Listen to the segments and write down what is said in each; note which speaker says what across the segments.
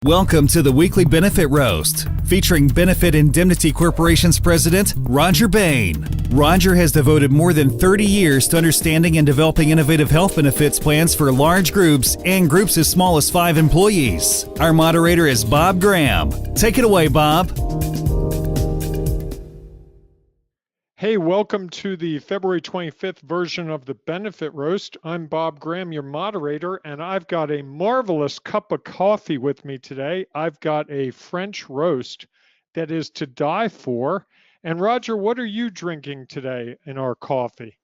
Speaker 1: Welcome to the weekly Benefit Roast, featuring Benefit Indemnity Corporation's president, Rodger Bayne. Rodger has devoted more than 30 years to understanding and developing innovative health benefits plans for large groups and groups as small as 5 employees. Our moderator is Bob Graham. Take it away, Bob.
Speaker 2: Hey, welcome to the February 25th version of the Benefit Roast. I'm Bob Graham, your moderator, and I've got a marvelous cup of coffee with me today. I've got a French roast that is to die for. And Rodger, what are you drinking today in our coffee?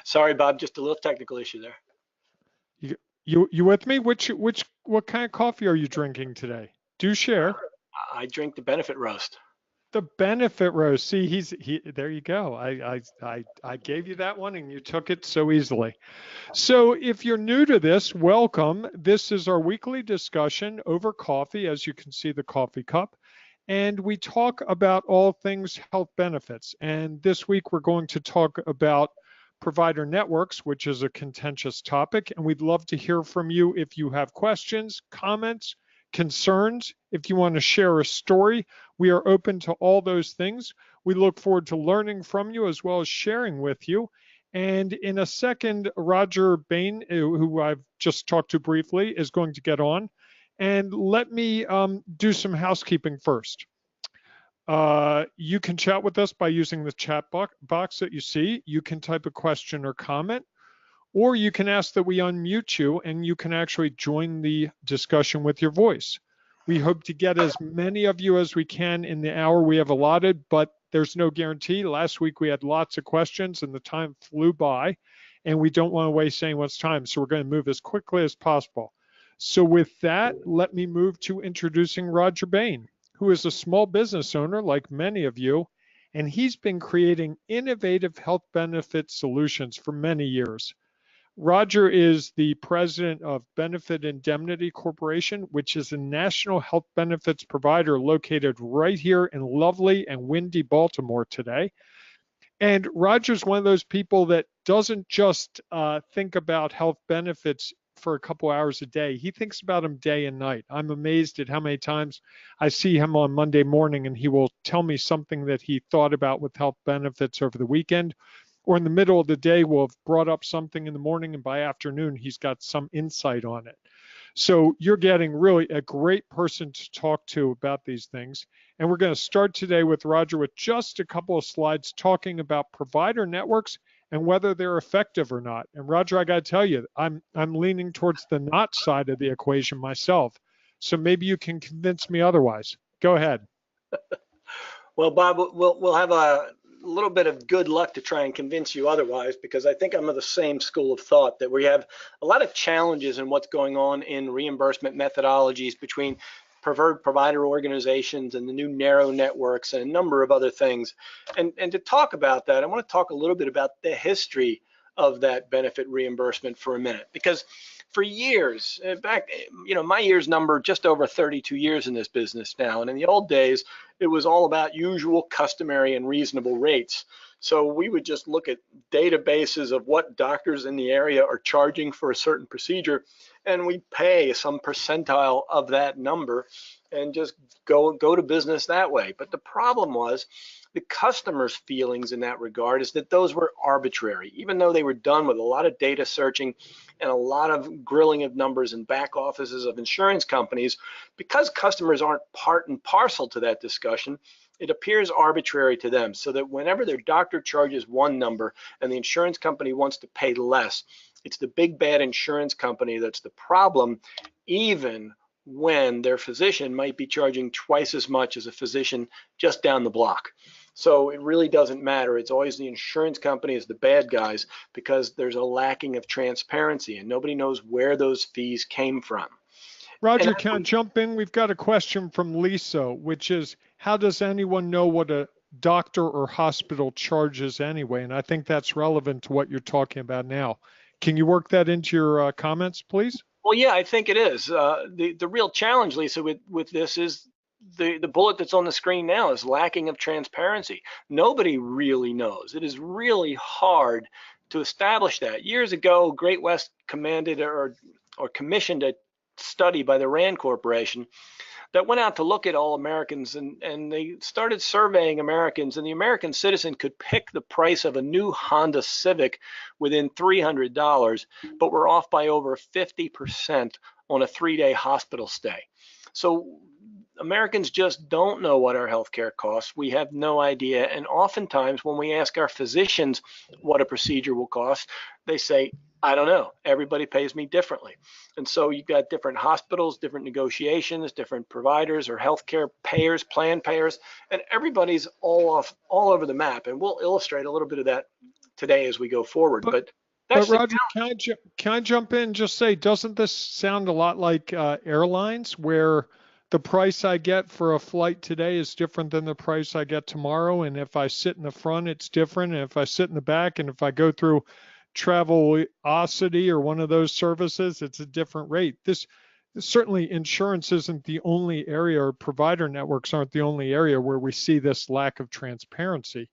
Speaker 3: Sorry, Bob, just a little technical issue there.
Speaker 2: You with me? What kind of coffee are you drinking today? Do share.
Speaker 3: I drink the Benefit Roast.
Speaker 2: The Benefit Roast. See, there you go. I gave you that one and you took it so easily. So if you're new to this, welcome. This is our weekly discussion over coffee, as you can see the coffee cup. And we talk about all things health benefits. And this week we're going to talk about provider networks, which is a contentious topic. And we'd love to hear from you if you have questions, comments, concerns. If you want to share a story, we are open to all those things. We look forward to learning from you as well as sharing with you. And in a second, Rodger Bayne, who I've just talked to briefly, is going to get on. And let me do some housekeeping first. You can chat with us by using the chat box that you see. You can type a question or comment, or you can ask that we unmute you and you can actually join the discussion with your voice. We hope to get as many of you as we can in the hour we have allotted, but there's no guarantee. Last week we had lots of questions and the time flew by, and we don't want to waste anyone's time, so we're going to move as quickly as possible. So with that, let me move to introducing Rodger Bayne, who is a small business owner like many of you, and he's been creating innovative health benefit solutions for many years. Rodger is the president of Benefit Indemnity Corporation, which is a national health benefits provider located right here in lovely and windy Baltimore today. And Rodger's one of those people that doesn't just think about health benefits for a couple hours a day. He thinks about them day and night. I'm amazed at how many times I see him on Monday morning and he will tell me something that he thought about with health benefits over the weekend, or in the middle of the day will have brought up something in the morning and by afternoon he's got some insight on it. So you're getting really a great person to talk to about these things. And we're going to start today with Rodger with just a couple of slides talking about provider networks and whether they're effective or not. And Rodger, I got to tell you, I'm leaning towards the not side of the equation myself. So maybe you can convince me otherwise. Go ahead.
Speaker 3: Well, Bob, we'll have a little bit of good luck to try and convince you otherwise, because I think I'm of the same school of thought that we have a lot of challenges in what's going on in reimbursement methodologies between preferred provider organizations and the new narrow networks and a number of other things. And to talk about that, I want to talk a little bit about the history of that benefit reimbursement for a minute, because for years, back, my years number just over 32 years in this business now. And in the old days, it was all about usual, customary, and reasonable rates. So we would just look at databases of what doctors in the area are charging for a certain procedure, and we pay some percentile of that number and just go to business that way. But the problem was the customer's feelings in that regard is that those were arbitrary, even though they were done with a lot of data searching and a lot of grilling of numbers in back offices of insurance companies. Because customers aren't part and parcel to that discussion, it appears arbitrary to them, so that whenever their doctor charges one number and the insurance company wants to pay less, it's the big bad insurance company that's the problem, even when their physician might be charging twice as much as a physician just down the block. So it really doesn't matter. It's always the insurance company is the bad guys, because there's a lacking of transparency and nobody knows where those fees came from.
Speaker 2: Rodger, can I jump in? We've got a question from Lisa, which is, how does anyone know what a doctor or hospital charges anyway? And I think that's relevant to what you're talking about now. Can you work that into your comments, please?
Speaker 3: Well, yeah, I think it is. The real challenge, Lisa, with this is the bullet that's on the screen now is lacking of transparency. Nobody really knows. It is really hard to establish that. Years ago, Great West commanded or commissioned a study by the Rand Corporation that went out to look at all Americans, and they started surveying Americans, and the American citizen could pick the price of a new Honda Civic within $300, but we're off by over 50% on a 3-day hospital stay. So Americans just don't know what our healthcare costs. We have no idea. And oftentimes when we ask our physicians what a procedure will cost, they say, I don't know. Everybody pays me differently. And so you've got different hospitals, different negotiations, different providers or healthcare payers, plan payers, and everybody's all over the map. And we'll illustrate a little bit of that today as we go forward. But
Speaker 2: Rodger, can I jump in and just say, doesn't this sound a lot like airlines, where the price I get for a flight today is different than the price I get tomorrow? And if I sit in the front, it's different. And if I sit in the back, and if I go through Travelocity or one of those services, it's a different rate. This certainly, insurance isn't the only area, or provider networks aren't the only area where we see this lack of transparency.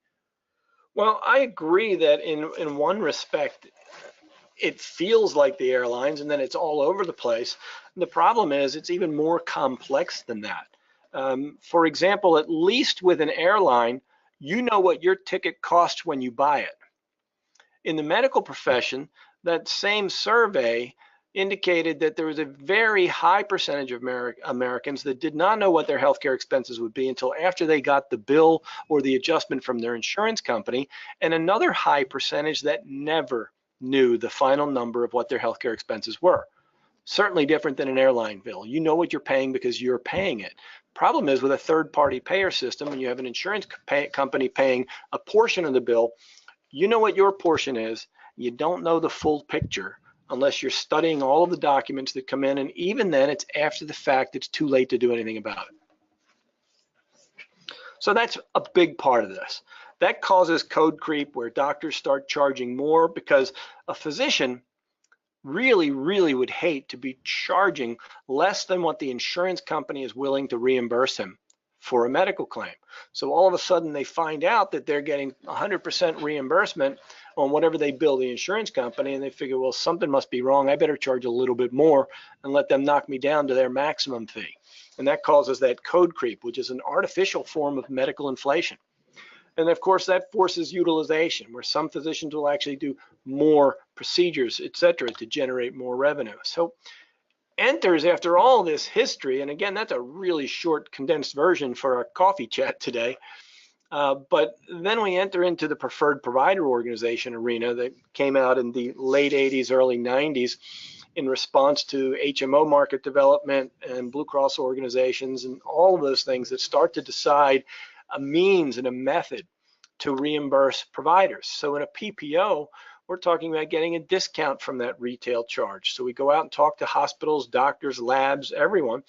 Speaker 3: Well, I agree that in one respect, it feels like the airlines, and then it's all over the place. And the problem is it's even more complex than that. For example, at least with an airline, you know what your ticket costs when you buy it. In the medical profession, that same survey indicated that there was a very high percentage of Americans that did not know what their healthcare expenses would be until after they got the bill or the adjustment from their insurance company, and another high percentage that never knew the final number of what their healthcare expenses were. Certainly different than an airline bill. You know what you're paying because you're paying it. Problem is, with a third-party payer system, when you have an insurance company paying a portion of the bill, you know what your portion is. You don't know the full picture unless you're studying all of the documents that come in, and even then, it's after the fact. It's too late to do anything about it. So that's a big part of this. That causes code creep, where doctors start charging more, because a physician really would hate to be charging less than what the insurance company is willing to reimburse him for a medical claim. So all of a sudden they find out that they're getting 100% reimbursement on whatever they bill the insurance company, and they figure, well, something must be wrong. I better charge a little bit more and let them knock me down to their maximum fee. And that causes that code creep, which is an artificial form of medical inflation. And of course, that forces utilization, where some physicians will actually do more procedures, et cetera, to generate more revenue. So enters, after all this history, and again, that's a really short, condensed version for our coffee chat today, but then we enter into the preferred provider organization arena that came out in the late 80s, early 90s in response to HMO market development and Blue Cross organizations and all of those things that start to decide a means and a method to reimburse providers. So in a PPO, we're talking about getting a discount from that retail charge. So we go out and talk to hospitals, doctors, labs, everyone,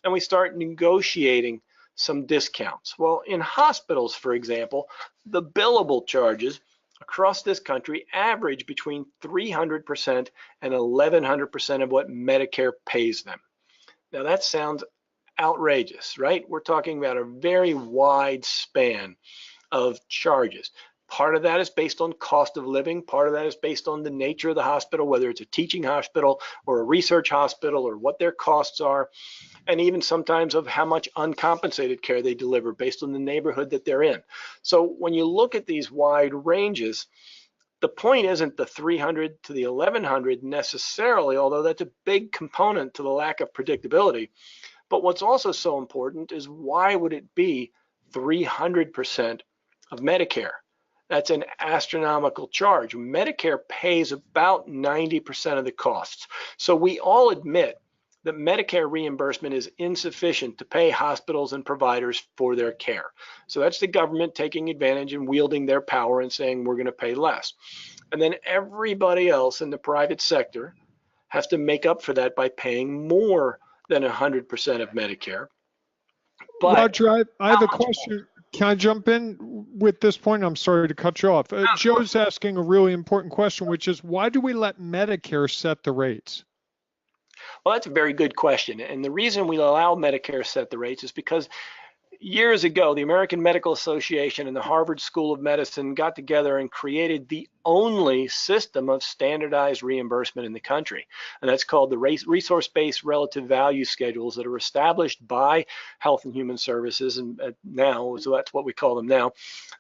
Speaker 3: and we start negotiating some discounts. Well, in hospitals, for example, the billable charges across this country average between 300% and 1100% of what Medicare pays them. Now that sounds outrageous, right? We're talking about a very wide span of charges. Part of that is based on cost of living. Part of that is based on the nature of the hospital, whether it's a teaching hospital or a research hospital, or what their costs are, and even sometimes of how much uncompensated care they deliver based on the neighborhood that they're in. So when you look at these wide ranges, the point isn't the 300 to the 1100 necessarily, although that's a big component to the lack of predictability. But what's also so important is, why would it be 300% of Medicare? That's an astronomical charge. Medicare pays about 90% of the costs. So we all admit that Medicare reimbursement is insufficient to pay hospitals and providers for their care. So that's the government taking advantage and wielding their power and saying, we're going to pay less. And then everybody else in the private sector has to make up for that by paying more than 100% of Medicare. But
Speaker 2: Rodger, I have a question. Can I jump in with this point? I'm sorry to cut you off. Joe's asking a really important question, which is, why do we let Medicare set the rates?
Speaker 3: Well, that's a very good question. And the reason we allow Medicare to set the rates is because Years ago, the American Medical Association and the Harvard School of Medicine got together and created the only system of standardized reimbursement in the country. And that's called the resource-based relative value schedules that are established by Health and Human Services, and now, so that's what we call them now,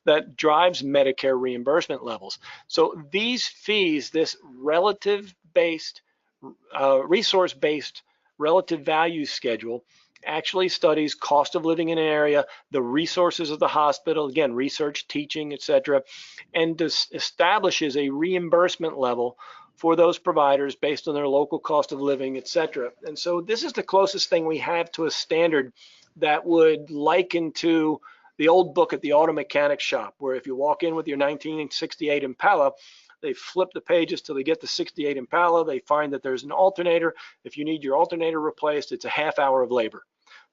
Speaker 3: that drives Medicare reimbursement levels. So these fees, this relative-based, resource-based relative value schedule, actually studies cost of living in an area, the resources of the hospital, again, research, teaching, etc., and establishes a reimbursement level for those providers based on their local cost of living, etc. And so this is the closest thing we have to a standard that would liken to the old book at the auto mechanic shop, where if you walk in with your 1968 Impala, they flip the pages till they get the 68 Impala, they find that there's an alternator. If you need your alternator replaced, it's a half hour of labor.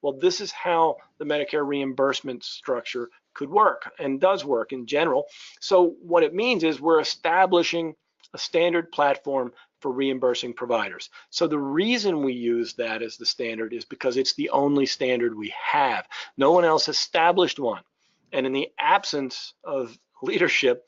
Speaker 3: Well, this is how the Medicare reimbursement structure could work and does work in general. So what it means is we're establishing a standard platform for reimbursing providers. So the reason we use that as the standard is because it's the only standard we have. No one else established one. And in the absence of leadership,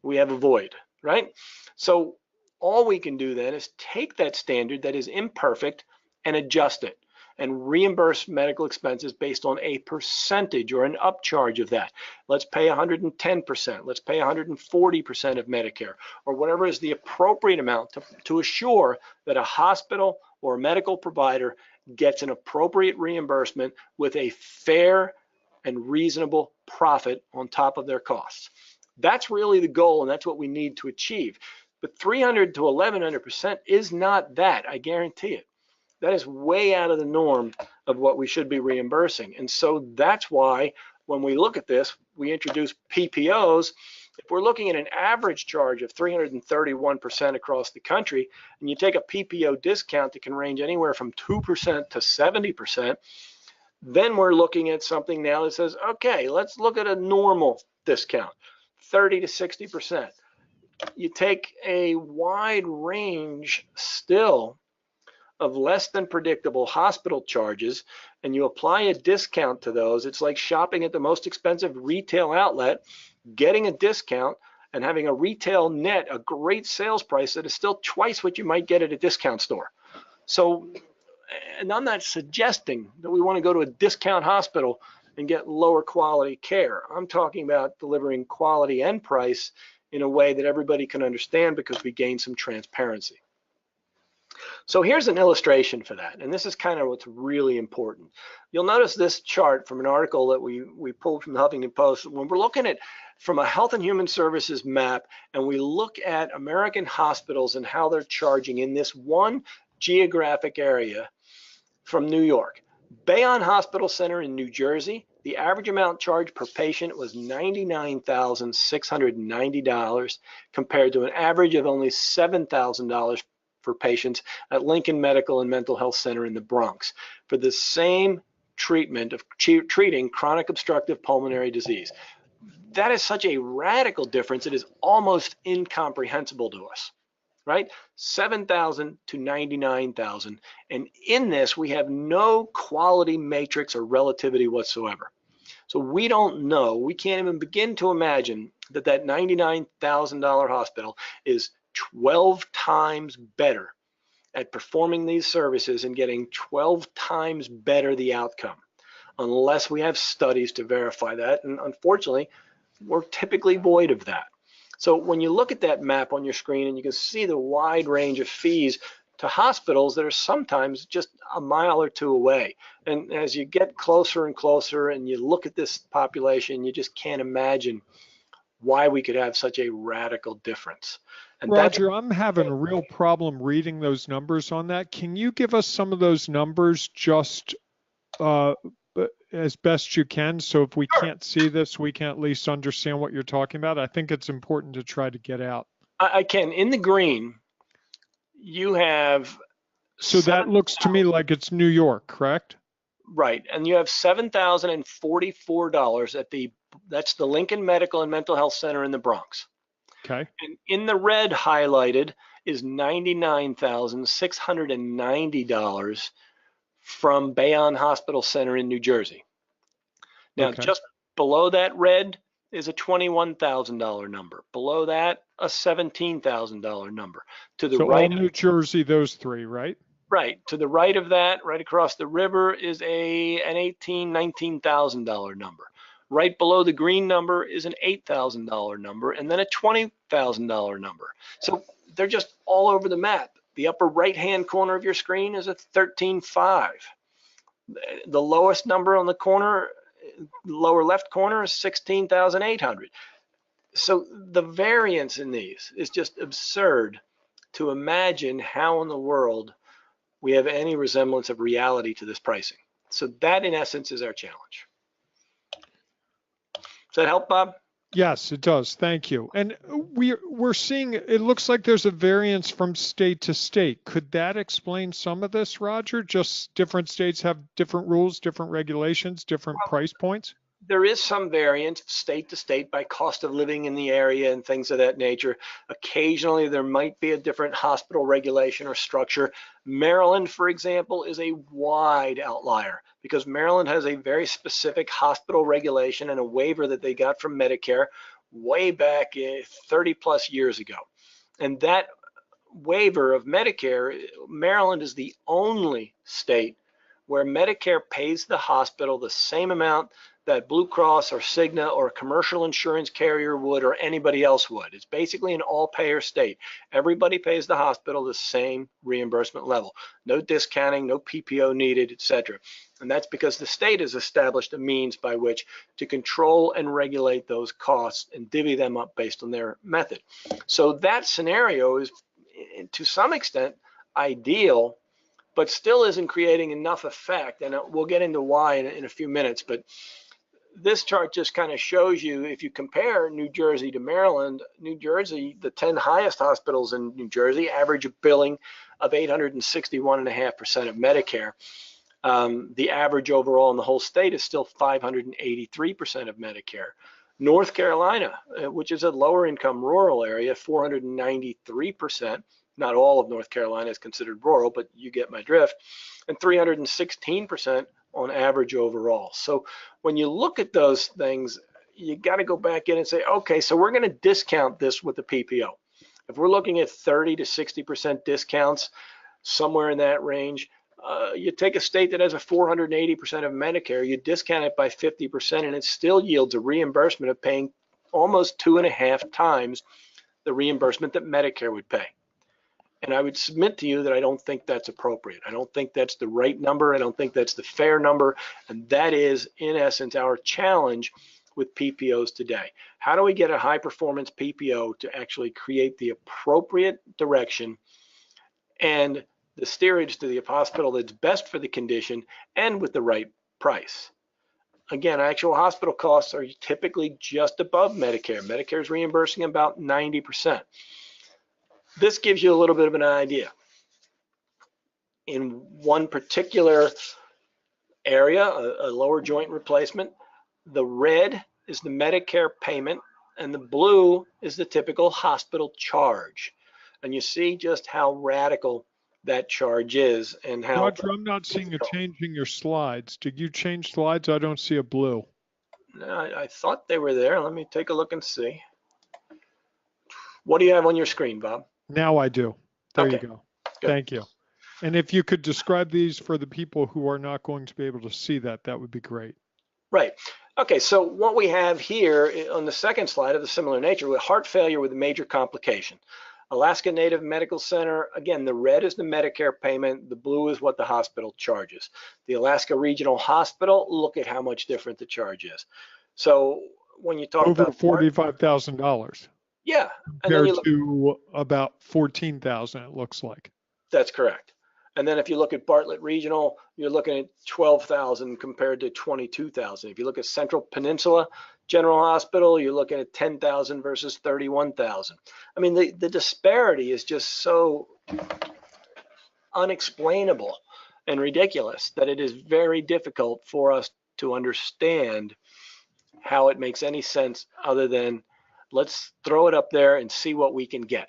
Speaker 3: we have a void, right? So all we can do then is take that standard that is imperfect and adjust it and reimburse medical expenses based on a percentage or an upcharge of that. Let's pay 110%, let's pay 140% of Medicare, or whatever is the appropriate amount to assure that a hospital or a medical provider gets an appropriate reimbursement with a fair and reasonable profit on top of their costs. That's really the goal, and that's what we need to achieve. But 300 to 1100% is not that, I guarantee it. That is way out of the norm of what we should be reimbursing. And so that's why when we look at this, we introduce PPOs. If we're looking at an average charge of 331% across the country, and you take a PPO discount that can range anywhere from 2% to 70%, then we're looking at something now that says, okay, let's look at a normal discount, 30 to 60%. You take a wide range still of less than predictable hospital charges, and you apply a discount to those. It's like shopping at the most expensive retail outlet, getting a discount and having a retail net, a great sales price that is still twice what you might get at a discount store. So, and I'm not suggesting that we want to go to a discount hospital and get lower quality care. I'm talking about delivering quality and price in a way that everybody can understand because we gain some transparency. So here's an illustration for that, and this is kind of what's really important. You'll notice this chart from an article that we pulled from the Huffington Post. When we're looking at from a Health and Human Services map, and we look at American hospitals and how they're charging in this one geographic area from New York. Bayonne Hospital Center in New Jersey, the average amount charged per patient was $99,690 compared to an average of only $7,000 for patients at Lincoln Medical and Mental Health Center in the Bronx for the same treatment of treating chronic obstructive pulmonary disease. That is such a radical difference, it is almost incomprehensible to us, right? 7,000 to 99,000. And in this, we have no quality matrix or relativity whatsoever. So we don't know, we can't even begin to imagine that that $99,000 hospital is 12 times better at performing these services and getting 12 times better the outcome, unless we have studies to verify that. And unfortunately, we're typically void of that. So when you look at that map on your screen and you can see the wide range of fees to hospitals that are sometimes just a mile or two away. And as you get closer and closer and you look at this population, you just can't imagine why we could have such a radical difference. And
Speaker 2: Rodger, I'm having a real problem reading those numbers on that. Can you give us some of those numbers just as best you can? So if we can't see this, we can at least understand what you're talking about. I think it's important to try to get out.
Speaker 3: I can. In the green, you have...
Speaker 2: So that looks to me like it's New York, correct?
Speaker 3: Right. And you have $7,044 at that's the Lincoln Medical and Mental Health Center in the Bronx.
Speaker 2: Okay.
Speaker 3: And in the red highlighted is $99,690 from Bayonne Hospital Center in New Jersey. Now,
Speaker 2: Okay.
Speaker 3: just below that red is a $21,000 number. Below that, a $17,000 number. To the
Speaker 2: So
Speaker 3: right,
Speaker 2: all New Jersey, those three, right?
Speaker 3: right, to the right of that, right across the river, is an $18,000, $19,000 number. Right below the green number is an $8,000 number, and then a $20,000 number. So they're just all over the map. The upper right-hand corner of your screen is a 13.5. The lowest number on the corner, lower left corner, is 16,800. So the variance in these is just absurd to imagine how in the world we have any resemblance of reality to this pricing. So that, in essence, is our challenge. Does that help, Bob?
Speaker 2: Yes, it does. Thank you. And we're seeing, it looks like there's a variance from state to state. Could that explain some of this, Rodger? Just different states have different rules, different regulations, different price points?
Speaker 3: There is some variance state to state by cost of living in the area and things of that nature. Occasionally, there might be a different hospital regulation or structure. Maryland, for example, is a wide outlier because Maryland has a very specific hospital regulation and a waiver that they got from Medicare way back 30 plus years ago. And that waiver of Medicare, Maryland is the only state where Medicare pays the hospital the same amount that Blue Cross or Cigna or a commercial insurance carrier would or anybody else would. It's basically an all-payer state. Everybody pays the hospital the same reimbursement level. No discounting, no PPO needed, etc. And that's because the state has established a means by which to control and regulate those costs and divvy them up based on their method. So that scenario is, to some extent, ideal, but still isn't creating enough effect. And we'll get into why in a few minutes. But this chart just kind of shows you, if you compare New Jersey to Maryland, New Jersey, the 10 highest hospitals in New Jersey average a billing of 861.5% of Medicare. The average overall in the whole state is still 583% of Medicare. North Carolina, which is a lower income rural area, 493%. Not all of North Carolina is considered rural, but you get my drift. And 316% on average overall. So when you look at those things, you got to go back in and say, okay, so we're going to discount this with the PPO. If we're looking at 30 to 60% discounts, somewhere in that range, you take a state that has a 480% of Medicare, you discount it by 50%, and it still yields a reimbursement of paying almost 2.5 times the reimbursement that Medicare would pay. And I would submit to you that I don't think that's appropriate. I don't think that's the right number. I don't think that's the fair number. And that is, in essence, our challenge with PPOs today. How do we get a high performance PPO to actually create the appropriate direction and the steerage to the hospital that's best for the condition and with the right price? Again, actual hospital costs are typically just above Medicare. Medicare is reimbursing about 90%. This gives you a little bit of an idea. In one particular area, a lower joint replacement, the red is the Medicare payment and the blue is the typical hospital charge. And you see just how radical that charge is and how—
Speaker 2: Rodger, I'm not seeing a change in your slides. Did you change slides? I don't see a blue.
Speaker 3: I thought they were there. Let me take a look and see. What do you have on your screen, Bob?
Speaker 2: Now I do. There
Speaker 3: Okay.
Speaker 2: you go.
Speaker 3: Good.
Speaker 2: Thank you. And if you could describe these for the people who are not going to be able to see that, that would be great.
Speaker 3: Right. Okay, so what we have here on the second slide of the similar nature, with heart failure with a major complication. Alaska Native Medical Center, again, the red is the Medicare payment, the blue is what the hospital charges. The Alaska Regional Hospital, look at how much different the charge is. So when you talk
Speaker 2: Over
Speaker 3: about
Speaker 2: $45,000
Speaker 3: yeah, and then
Speaker 2: compared
Speaker 3: you look,
Speaker 2: to about $14,000, it looks like.
Speaker 3: that's correct. And then if you look at Bartlett Regional, you're looking at 12,000 compared to 22,000. If you look at Central Peninsula General Hospital, you're looking at 10,000 versus 31,000. I mean, the disparity is just so unexplainable and ridiculous that it is very difficult for us to understand how it makes any sense other than let's throw it up there and see what we can get.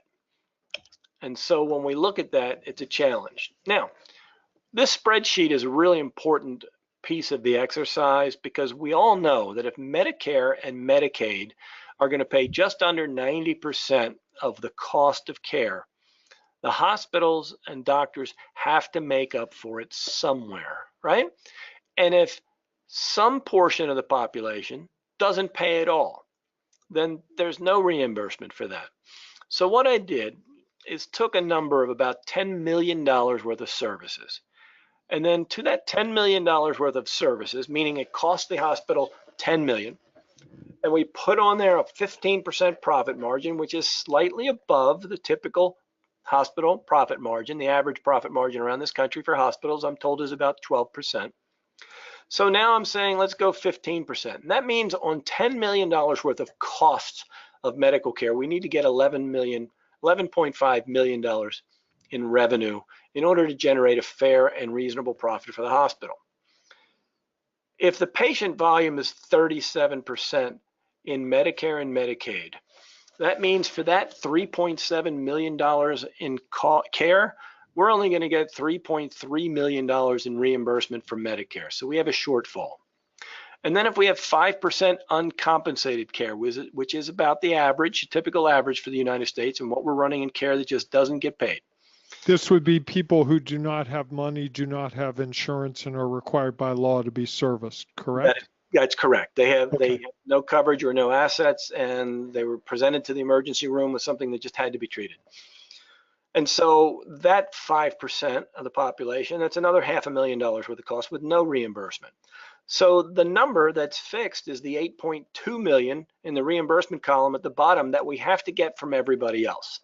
Speaker 3: And so when we look at that, it's a challenge. Now, this spreadsheet is really important piece of the exercise, because we all know that if Medicare and Medicaid are going to pay just under 90% of the cost of care, the hospitals and doctors have to make up for it somewhere, right? And if some portion of the population doesn't pay at all, then there's no reimbursement for that. So what I did is took a number of about $10 million worth of services. And then to that $10 million worth of services, meaning it cost the hospital $10 million, and we put on there a 15% profit margin, which is slightly above the typical hospital profit margin. The average profit margin around this country for hospitals, I'm told, is about 12%. So now I'm saying let's go 15%. And that means on $10 million worth of costs of medical care, we need to get $11.5 million in revenue in order to generate a fair and reasonable profit for the hospital. If the patient volume is 37% in Medicare and Medicaid, that means for that $3.7 million in care, we're only going to get $3.3 million in reimbursement from Medicare. So we have a shortfall. And then if we have 5% uncompensated care, which is about the average, typical average for the United States, and what we're running in care that just doesn't get paid.
Speaker 2: This would be people who do not have money, do not have insurance, and are required by law to be serviced, correct?
Speaker 3: That's correct. They have no coverage or no assets, and they were presented to the emergency room with something that just had to be treated. And so that 5% of the population, that's another $500,000 worth of cost with no reimbursement. So the number that's fixed is the 8.2 million in the reimbursement column at the bottom that we have to get from everybody else.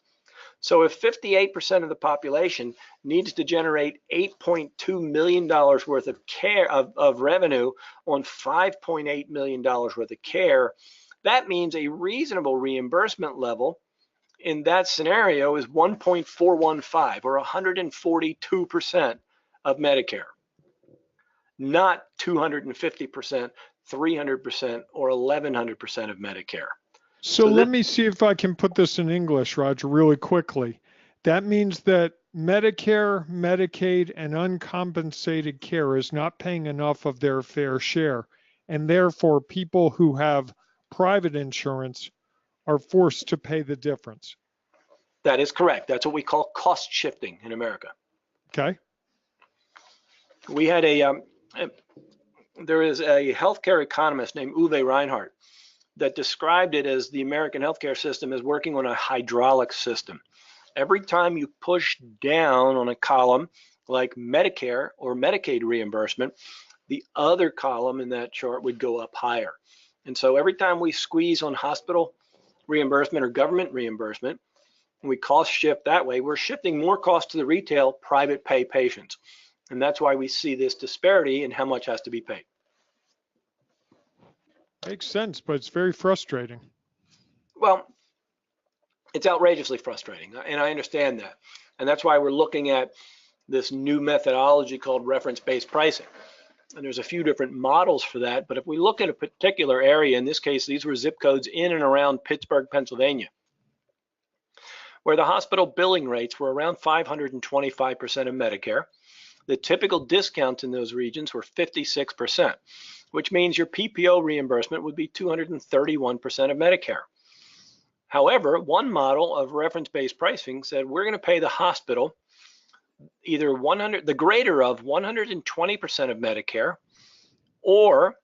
Speaker 3: So if 58% of the population needs to generate $8.2 million worth of care of revenue on $5.8 million worth of care, that means a reasonable reimbursement level in that scenario is 1.415 or 142% of Medicare, not 250%, 300%, or 1100% of Medicare.
Speaker 2: So let me see if I can put this in English, Rodger, really quickly. That means that Medicare, Medicaid, and uncompensated care is not paying enough of their fair share, and therefore people who have private insurance are forced to pay the difference.
Speaker 3: That is correct. That's what we call cost shifting in America.
Speaker 2: Okay.
Speaker 3: We had there is a healthcare economist named Uwe Reinhardt that described it as the American healthcare system is working on a hydraulic system. Every time you push down on a column like Medicare or Medicaid reimbursement, the other column in that chart would go up higher. And so every time we squeeze on hospital reimbursement or government reimbursement, and we cost shift that way, we're shifting more cost to the retail private pay patients. And that's why we see this disparity in how much has to be paid.
Speaker 2: Makes sense, but it's very frustrating.
Speaker 3: Well, it's outrageously frustrating, and I understand that. And that's why we're looking at this new methodology called reference-based pricing. And there's a few different models for that, but if we look at a particular area, in this case, these were zip codes in and around Pittsburgh, Pennsylvania, where the hospital billing rates were around 525% of Medicare. The typical discounts in those regions were 56%, which means your PPO reimbursement would be 231% of Medicare. However, one model of reference-based pricing said we're going to pay the hospital either the greater of 120% of Medicare or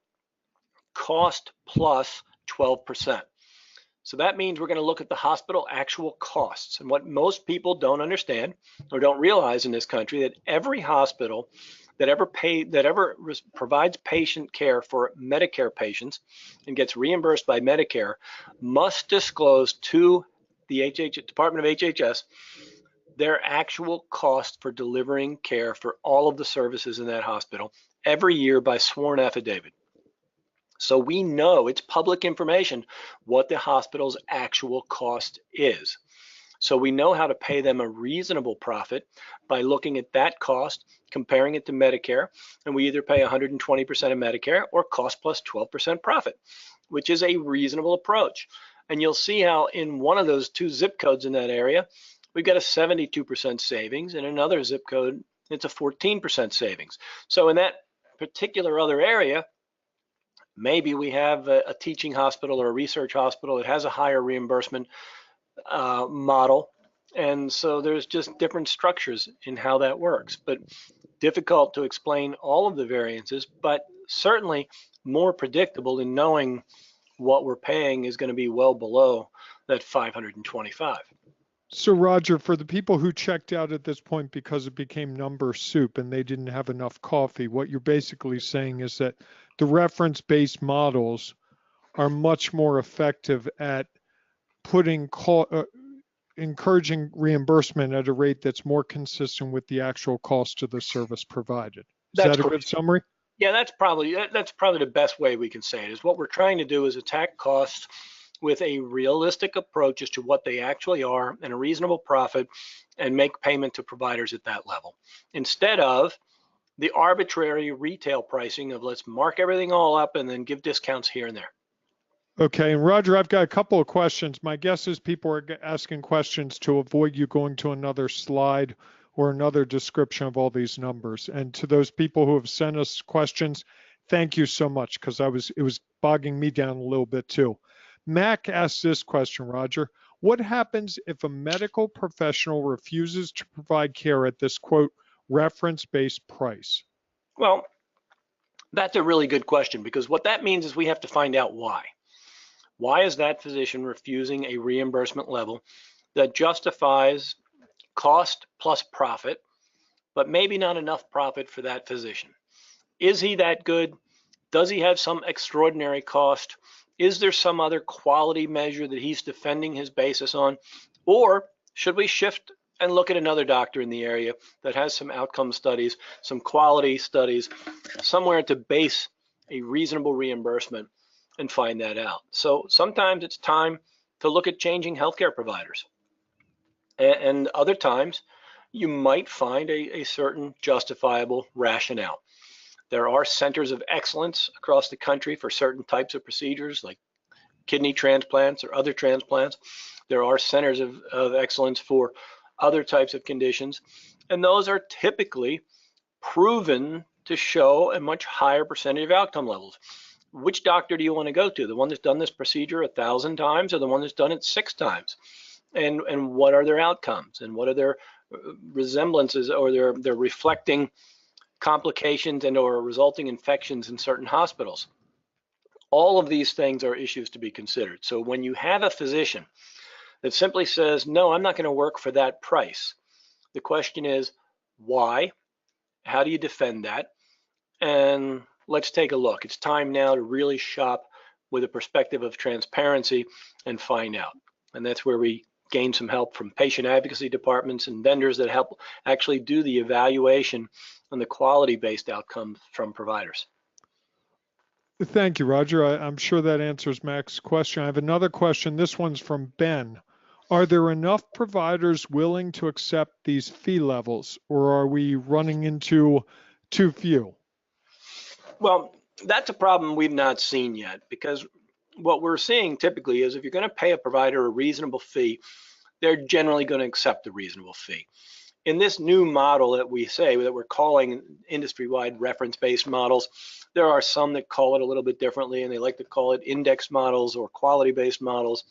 Speaker 3: cost plus 12%. So that means we're going to look at the hospital actual costs. And what most people don't understand or don't realize in this country, that every hospital that ever provides patient care for Medicare patients and gets reimbursed by Medicare must disclose to the Department of HHS their actual cost for delivering care for all of the services in that hospital every year by sworn affidavit. So we know, it's public information, what the hospital's actual cost is. So we know how to pay them a reasonable profit by looking at that cost, comparing it to Medicare, and we either pay 120% of Medicare or cost plus 12% profit, which is a reasonable approach. And you'll see how in one of those two zip codes in that area, we've got a 72% savings, and another zip code, it's a 14% savings. So in that particular other area, maybe we have a teaching hospital or a research hospital that has a higher reimbursement model. And so there's just different structures in how that works, but difficult to explain all of the variances, but certainly more predictable in knowing what we're paying is going to be well below that 525.
Speaker 2: So Rodger, for the people who checked out at this point because it became number soup and they didn't have enough coffee, what you're basically saying is that the reference-based models are much more effective at encouraging reimbursement at a rate that's more consistent with the actual cost of the service provided. Is that a good summary?
Speaker 3: Yeah, that's probably the best way we can say it. Is what we're trying to do is attack costs with a realistic approach as to what they actually are and a reasonable profit, and make payment to providers at that level, instead of the arbitrary retail pricing of let's mark everything all up and then give discounts here and there.
Speaker 2: Okay, and Rodger, I've got a couple of questions. My guess is people are asking questions to avoid you going to another slide or another description of all these numbers. And to those people who have sent us questions, thank you so much, because it was bogging me down a little bit too. Mac asked this question, Rodger. What happens if a medical professional refuses to provide care at this, quote, reference-based price?
Speaker 3: Well, that's a really good question, because what that means is we have to find out why. Why is that physician refusing a reimbursement level that justifies cost plus profit, but maybe not enough profit for that physician? Is he that good? Does he have some extraordinary cost? Is there some other quality measure that he's defending his basis on? Or should we shift and look at another doctor in the area that has some outcome studies, some quality studies, somewhere to base a reasonable reimbursement and find that out? So sometimes it's time to look at changing healthcare providers. And other times you might find a certain justifiable rationale. There are centers of excellence across the country for certain types of procedures like kidney transplants or other transplants. There are centers of excellence for other types of conditions, and those are typically proven to show a much higher percentage of outcome levels. Which doctor do you want to go to? The one that's done this procedure 1,000 times or the one that's done it 6 times? And what are their outcomes, and what are their resemblances, or their reflecting complications and or resulting infections in certain hospitals? All of these things are issues to be considered. So when you have a physician that simply says, no, I'm not going to work for that price, the question is, why? How do you defend that? And let's take a look. It's time now to really shop with a perspective of transparency and find out. And that's where we gain some help from patient advocacy departments and vendors that help actually do the evaluation and the quality-based outcomes from providers.
Speaker 2: Thank you, Rodger. I'm sure that answers Mac's question. I have another question. This one's from Ben. Are there enough providers willing to accept these fee levels, or are we running into too few?
Speaker 3: Well, that's a problem we've not seen yet, because what we're seeing typically is if you're going to pay a provider a reasonable fee, they're generally going to accept a reasonable fee. In this new model that we say that we're calling industry-wide reference-based models, there are some that call it a little bit differently, and they like to call it index models or quality-based models.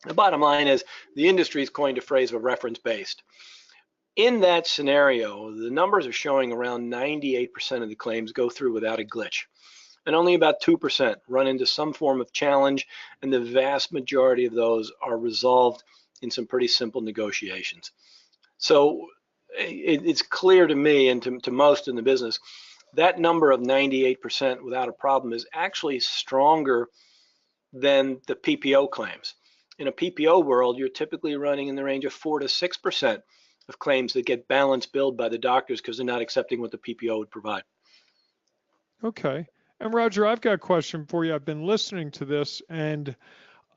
Speaker 3: The bottom line is the industry's coined a phrase of reference-based. In that scenario, the numbers are showing around 98% of the claims go through without a glitch, and only about 2% run into some form of challenge, and the vast majority of those are resolved in some pretty simple negotiations. So it's clear to me and to most in the business, that number of 98% without a problem is actually stronger than the PPO claims. In a PPO world, you're typically running in the range of 4 to 6% of claims that get balance billed by the doctors because they're not accepting what the PPO would provide.
Speaker 2: Okay. And Rodger, I've got a question for you. I've been listening to this, and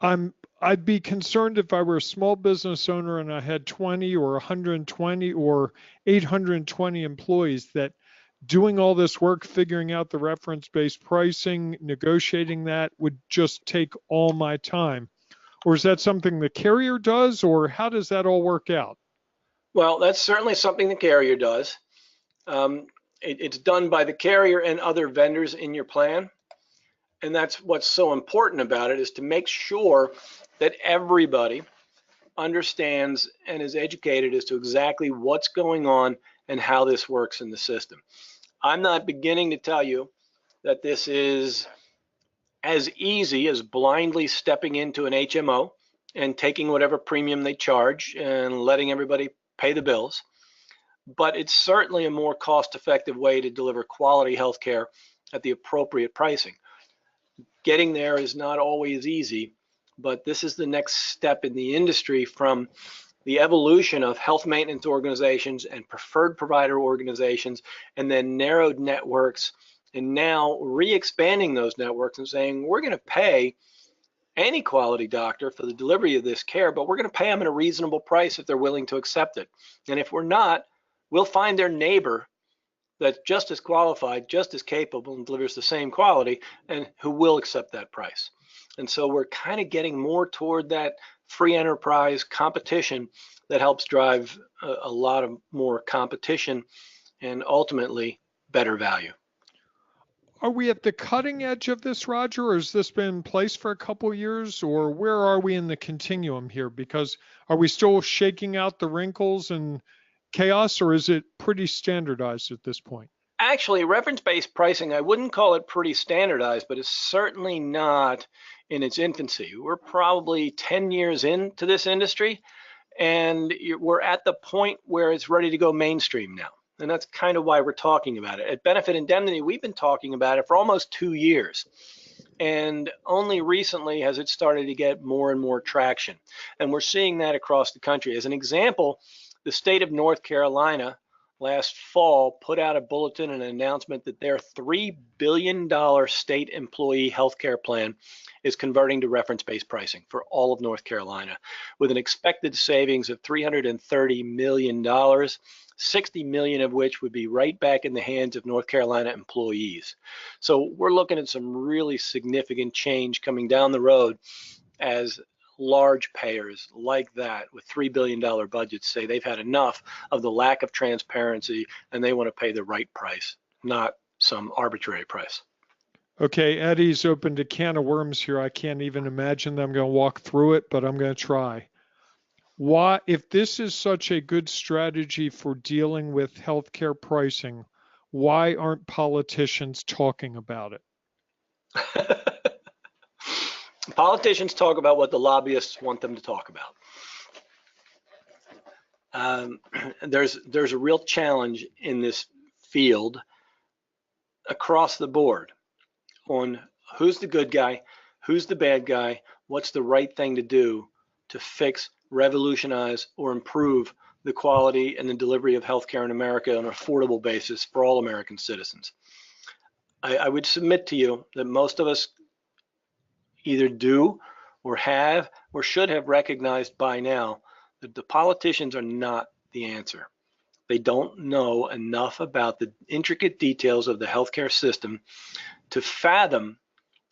Speaker 2: I'd be concerned if I were a small business owner and I had 20 or 120 or 820 employees, that doing all this work, figuring out the reference-based pricing, negotiating that would just take all my time. Or is that something the carrier does, or how does that all work out?
Speaker 3: Well, that's certainly something the carrier does. It's done by the carrier and other vendors in your plan. And that's what's so important about it, is to make sure that everybody understands and is educated as to exactly what's going on and how this works in the system. I'm not beginning to tell you that this is as easy as blindly stepping into an HMO and taking whatever premium they charge and letting everybody pay the bills. But it's certainly a more cost-effective way to deliver quality health care at the appropriate pricing. Getting there is not always easy, but this is the next step in the industry from the evolution of health maintenance organizations and preferred provider organizations, and then narrowed networks, and now re-expanding those networks and saying, we're going to pay any quality doctor for the delivery of this care, but we're going to pay them at a reasonable price if they're willing to accept it. And if we're not, we'll find their neighbor that's just as qualified, just as capable, and delivers the same quality, and who will accept that price. And so we're kind of getting more toward that free enterprise competition that helps drive a lot of more competition and ultimately better value.
Speaker 2: Are we at the cutting edge of this, Rodger, or has this been in place for a couple of years, or where are we in the continuum here? Because are we still shaking out the wrinkles and chaos, or is it pretty standardized at this point?
Speaker 3: Actually, reference-based pricing, I wouldn't call it pretty standardized, but it's certainly not in its infancy. We're probably 10 years into this industry, and we're at the point where it's ready to go mainstream now. And that's kind of why we're talking about it. At Benefit Indemnity, we've been talking about it for almost 2 years. And only recently has it started to get more and more traction. And we're seeing that across the country. As an example, the state of North Carolina last fall put out a bulletin and an announcement that their $3 billion state employee health care plan is converting to reference-based pricing for all of North Carolina, with an expected savings of $330 million, $60 million of which would be right back in the hands of North Carolina employees. So we're looking at some really significant change coming down the road as large payers like that with $3 billion budgets say they've had enough of the lack of transparency and they want to pay the right price, not some arbitrary price.
Speaker 2: Okay, Eddie's opened a can of worms here. I can't even imagine that I'm going to walk through it, but I'm going to try. Why, if this is such a good strategy for dealing with healthcare pricing, why aren't politicians talking about it?
Speaker 3: Politicians talk about what the lobbyists want them to talk about. There's a real challenge in this field across the board on who's the good guy, who's the bad guy, what's the right thing to do to fix, revolutionize, or improve the quality and the delivery of healthcare in America on an affordable basis for all American citizens. I would submit to you that most of us either do or have or should have recognized by now that the politicians are not the answer. They don't know enough about the intricate details of the healthcare system to fathom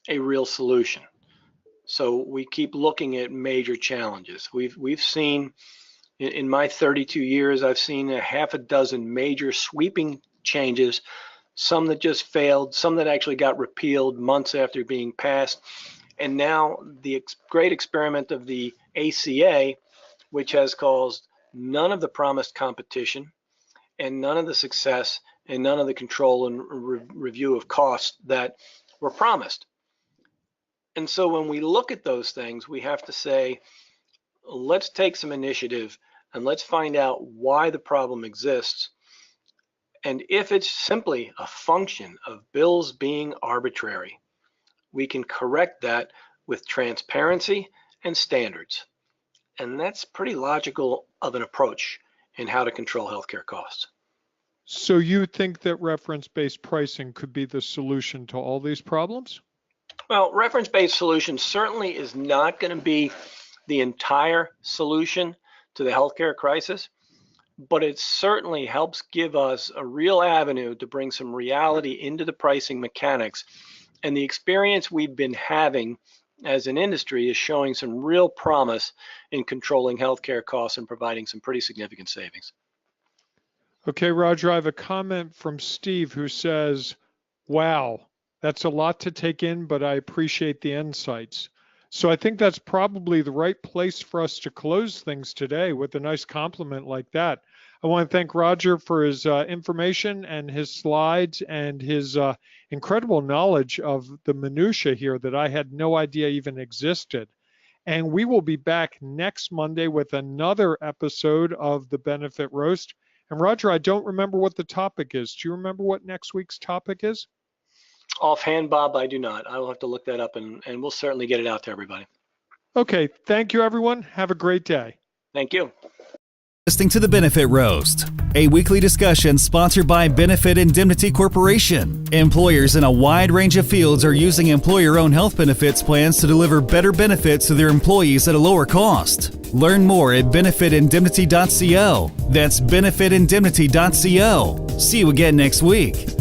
Speaker 3: a real solution. So we keep looking at major challenges. We've seen, in my 32 years, I've seen a half a dozen major sweeping changes, some that just failed, some that actually got repealed months after being passed. And now the great experiment of the ACA, which has caused none of the promised competition and none of the success and none of the control and review of costs that were promised. And so when we look at those things, we have to say, let's take some initiative and let's find out why the problem exists. And if it's simply a function of bills being arbitrary, we can correct that with transparency and standards. And that's pretty logical of an approach in how to control healthcare costs.
Speaker 2: So you think that reference-based pricing could be the solution to all these problems?
Speaker 3: Well, reference-based solution certainly is not going to be the entire solution to the healthcare crisis, but it certainly helps give us a real avenue to bring some reality into the pricing mechanics. And the experience we've been having as an industry is showing some real promise in controlling healthcare costs and providing some pretty significant savings.
Speaker 2: Okay, Roger, I have a comment from Steve who says, wow, that's a lot to take in, but I appreciate the insights. So I think that's probably the right place for us to close things today with a nice compliment like that. I want to thank Rodger for his information and his slides and his incredible knowledge of the minutia here that I had no idea even existed. And we will be back next Monday with another episode of the Benefit Roast. And Rodger, I don't remember what the topic is. Do you remember what next week's topic is?
Speaker 3: Offhand, Bob, I do not. I will have to look that up, and we'll certainly get it out to everybody.
Speaker 2: Okay, thank you, everyone. Have a great day.
Speaker 3: Thank you.
Speaker 1: Listening to the Benefit Roast, a weekly discussion sponsored by Benefit Indemnity Corporation. Employers in a wide range of fields are using employer-owned health benefits plans to deliver better benefits to their employees at a lower cost. Learn more at benefitindemnity.co. That's benefitindemnity.co. See you again next week.